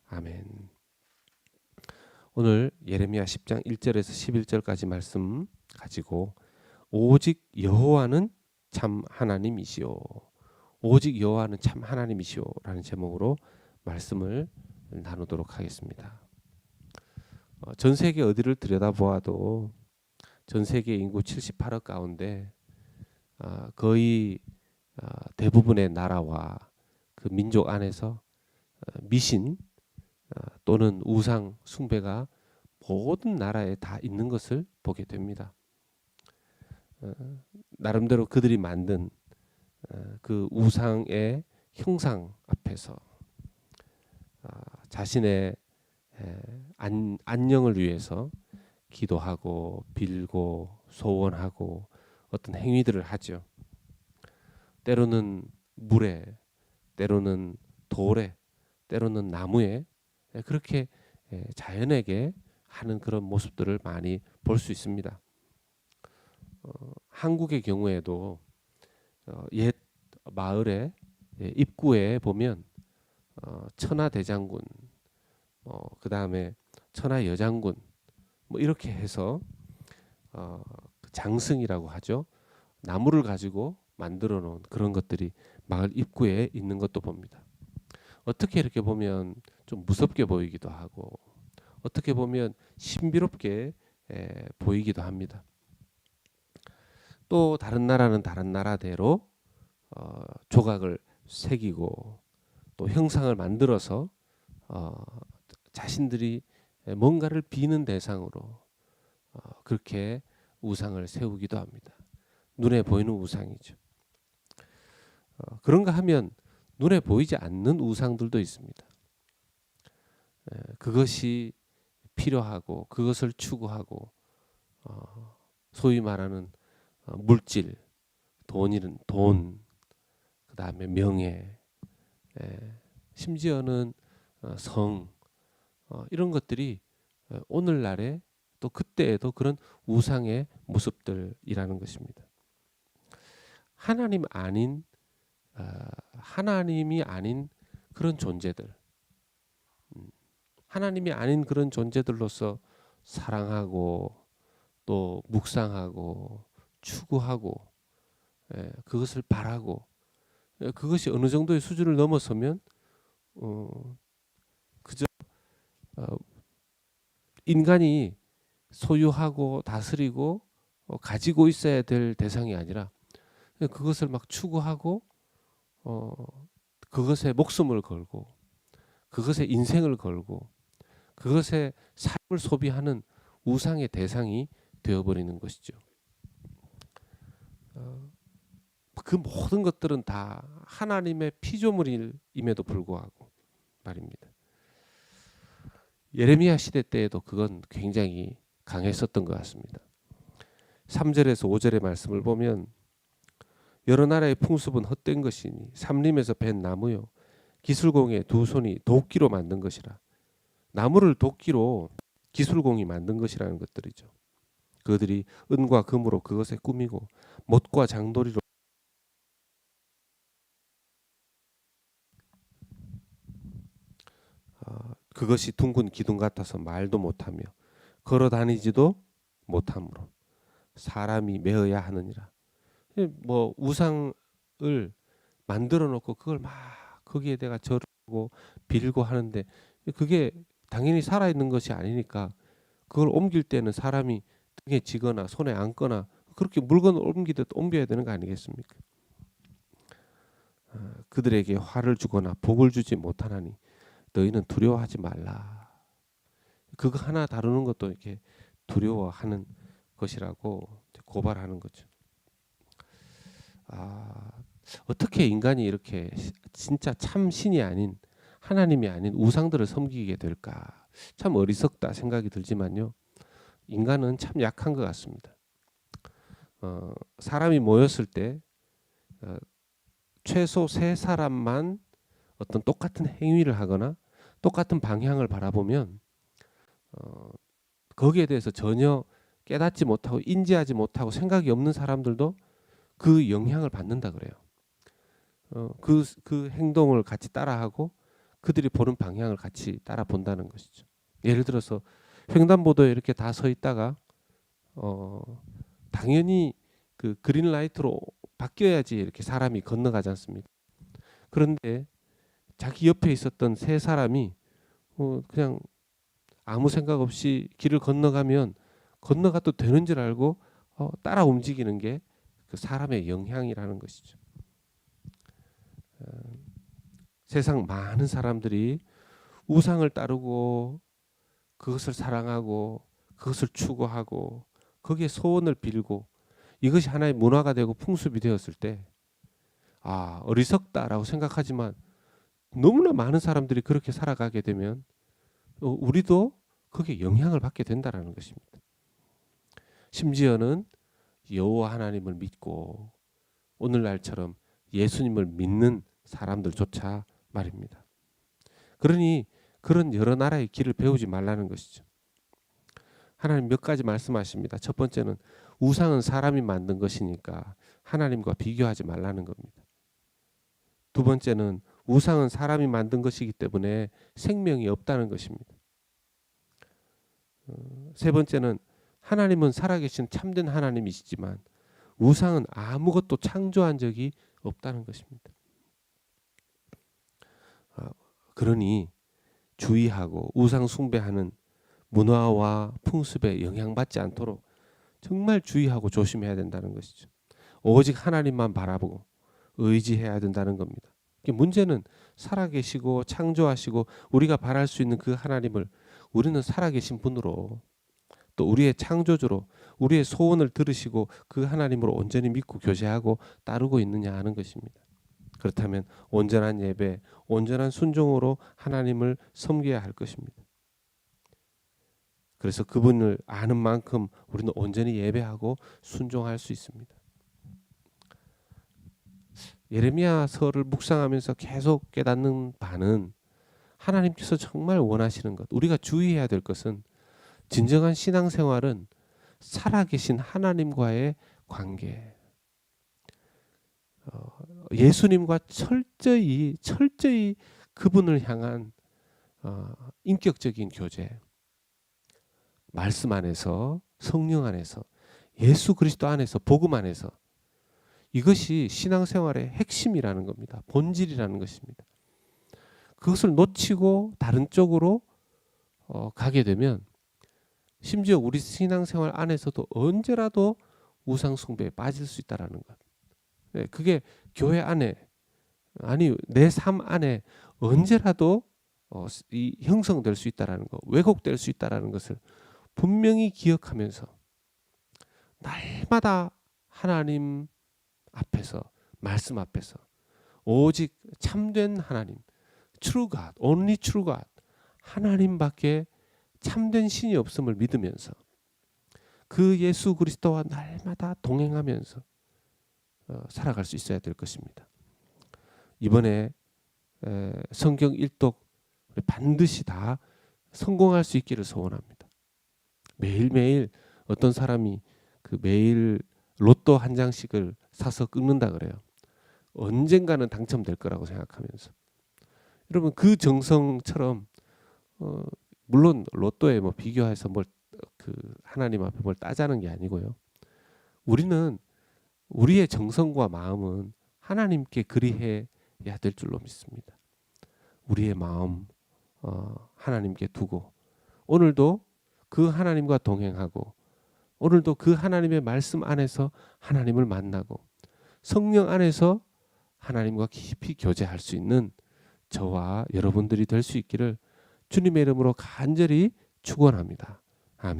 아멘. 오늘 예레미야 10장 1절에서 11절까지 말씀 가지고 오직 여호와는 참 하나님이시오. 오직 여호와는 참 하나님이시오라는 제목으로 말씀을 나누도록 하겠습니다. 전 세계 어디를 들여다보아도 전 세계 인구 78억 가운데 거의 대부분의 나라와 그 민족 안에서 미신 또는 우상 숭배가 모든 나라에 다 있는 것을 보게 됩니다. 나름대로 그들이 만든 그 우상의 형상 앞에서 자신의 안녕을 위해서 기도하고 빌고 소원하고 어떤 행위들을 하죠. 때로는 물에, 때로는 돌에, 때로는 나무에 그렇게 자연에게 하는 그런 모습들을 많이 볼 수 있습니다. 한국의 경우에도 옛 마을의 입구에 보면 천하대장군, 그 다음에 천하여장군 뭐 이렇게 해서 장승이라고 하죠. 나무를 가지고 만들어 놓은 그런 것들이 마을 입구에 있는 것도 봅니다. 어떻게 이렇게 보면 좀 무섭게 보이기도 하고 어떻게 보면 신비롭게 보이기도 합니다. 또 다른 나라는 다른 나라대로 조각을 새기고 또 형상을 만들어서 자신들이 뭔가를 비는 대상으로 그렇게 우상을 세우기도 합니다. 눈에 보이는 우상이죠. 그런가 하면 눈에 보이지 않는 우상들도 있습니다. 그것이 필요하고 그것을 추구하고 소위 말하는 물질, 돈, 그 다음에 명예, 심지어는 성 이런 것들이 오늘날에 또 그때에도 그런 우상의 모습들이라는 것입니다. 하나님이 아닌 그런 존재들, 하나님이 아닌 그런 존재들로서 사랑하고 또 묵상하고 추구하고 그것을 바라고 그것이 어느 정도의 수준을 넘어서면 그저 인간이 소유하고 다스리고 가지고 있어야 될 대상이 아니라 그것을 막 추구하고 그것에 목숨을 걸고 그것에 인생을 걸고 그것에 삶을 소비하는 우상의 대상이 되어버리는 것이죠. 그 모든 것들은 다 하나님의 피조물임에도 불구하고 말입니다. 예레미야 시대 때에도 그건 굉장히 강했었던 것 같습니다. 3절에서 5절의 말씀을 보면 여러 나라의 풍습은 헛된 것이니 삼림에서 벤 나무요 기술공의 두 손이 도끼로 만든 것이라. 나무를 도끼로 기술공이 만든 것이라는 것들이죠. 그들이 은과 금으로 그것에 꾸미고 못과 장도리로 그것이 둥근 기둥 같아서 말도 못하며 걸어 다니지도 못하므로 사람이 메어야 하느니라. 뭐 우상을 만들어 놓고 그걸 막 거기에 내가 절하고 빌고 하는데 그게 당연히 살아있는 것이 아니니까 그걸 옮길 때는 사람이 등에 지거나 손에 안거나 그렇게 물건을 옮기듯 옮겨야 되는 거 아니겠습니까? 그들에게 화를 주거나 복을 주지 못하나니 너희는 두려워하지 말라. 그거 하나 다루는 것도 이렇게 두려워하는 것이라고 고발하는 거죠. 어떻게 인간이 이렇게 진짜 참 신이 아닌 하나님이 아닌 우상들을 섬기게 될까? 참 어리석다 생각이 들지만요. 인간은 참 약한 것 같습니다. 사람이 모였을 때 최소 세 사람만 어떤 똑같은 행위를 하거나 똑같은 방향을 바라보면 거기에 대해서 전혀 깨닫지 못하고 인지하지 못하고 생각이 없는 사람들도 그 영향을 받는다 그래요. 그 행동을 같이 따라하고 그들이 보는 방향을 같이 따라 본다는 것이죠. 예를 들어서 횡단보도에 이렇게 다 서 있다가 당연히 그 그린 라이트로 바뀌어야지 이렇게 사람이 건너가지 않습니까? 그런데 자기 옆에 있었던 세 사람이 그냥 아무 생각 없이 길을 건너가면 건너가도 되는 줄 알고 따라 움직이는 게 그 사람의 영향이라는 것이죠. 세상 많은 사람들이 우상을 따르고 그것을 사랑하고 그것을 추구하고 거기에 소원을 빌고 이것이 하나의 문화가 되고 풍습이 되었을 때 어리석다라고 생각하지만 너무나 많은 사람들이 그렇게 살아가게 되면 우리도 거기에 영향을 받게 된다라는 것입니다. 심지어는 여호와 하나님을 믿고 오늘날처럼 예수님을 믿는 사람들조차 말입니다. 그러니 그런 여러 나라의 길을 배우지 말라는 것이죠. 하나님 몇 가지 말씀하십니다. 첫 번째는 우상은 사람이 만든 것이니까 하나님과 비교하지 말라는 겁니다. 두 번째는 우상은 사람이 만든 것이기 때문에 생명이 없다는 것입니다. 세 번째는 하나님은 살아계신 참된 하나님이시지만 우상은 아무것도 창조한 적이 없다는 것입니다. 그러니 주의하고 우상 숭배하는 문화와 풍습에 영향받지 않도록 정말 주의하고 조심해야 된다는 것이죠. 오직 하나님만 바라보고 의지해야 된다는 겁니다. 문제는 살아계시고 창조하시고 우리가 바랄 수 있는 그 하나님을 우리는 살아계신 분으로 또 우리의 창조주로 우리의 소원을 들으시고 그 하나님으로 온전히 믿고 교제하고 따르고 있느냐 하는 것입니다. 그렇다면 온전한 예배, 온전한 순종으로 하나님을 섬겨야 할 것입니다. 그래서 그분을 아는 만큼 우리는 온전히 예배하고 순종할 수 있습니다. 예레미야서를 묵상하면서 계속 깨닫는 바는 하나님께서 정말 원하시는 것, 우리가 주의해야 될 것은 진정한 신앙생활은 살아계신 하나님과의 관계, 예수님과 철저히 그분을 향한 인격적인 교제, 말씀 안에서, 성령 안에서, 예수 그리스도 안에서, 복음 안에서, 이것이 신앙생활의 핵심이라는 겁니다. 본질이라는 것입니다. 그것을 놓치고 다른 쪽으로 가게 되면 심지어 우리 신앙생활 안에서도 언제라도 우상 숭배에 빠질 수 있다라는 것. 그게 교회 안에 아니 내 삶 안에 언제라도 형성될 수 있다라는 것, 왜곡될 수 있다라는 것을 분명히 기억하면서 날마다 하나님 앞에서 말씀 앞에서 오직 참된 하나님, true God, only true God, 하나님밖에 참된 신이 없음을 믿으면서 그 예수 그리스도와 날마다 동행하면서 살아갈 수 있어야 될 것입니다. 이번에 성경 일독 반드시 다 성공할 수 있기를 소원합니다. 매일매일 어떤 사람이 그 매일 로또 한 장씩을 사서 끊는다 그래요. 언젠가는 당첨될 거라고 생각하면서. 여러분 그 정성처럼 물론 로또에 뭐 비교해서 그 하나님 앞에 뭘 따자는 게 아니고요. 우리는 우리의 정성과 마음은 하나님께 그리해야 될 줄로 믿습니다. 우리의 마음 하나님께 두고 오늘도 그 하나님과 동행하고 오늘도 그 하나님의 말씀 안에서 하나님을 만나고 성령 안에서 하나님과 깊이 교제할 수 있는 저와 여러분들이 될 수 있기를 주님의 이름으로 간절히 축원합니다.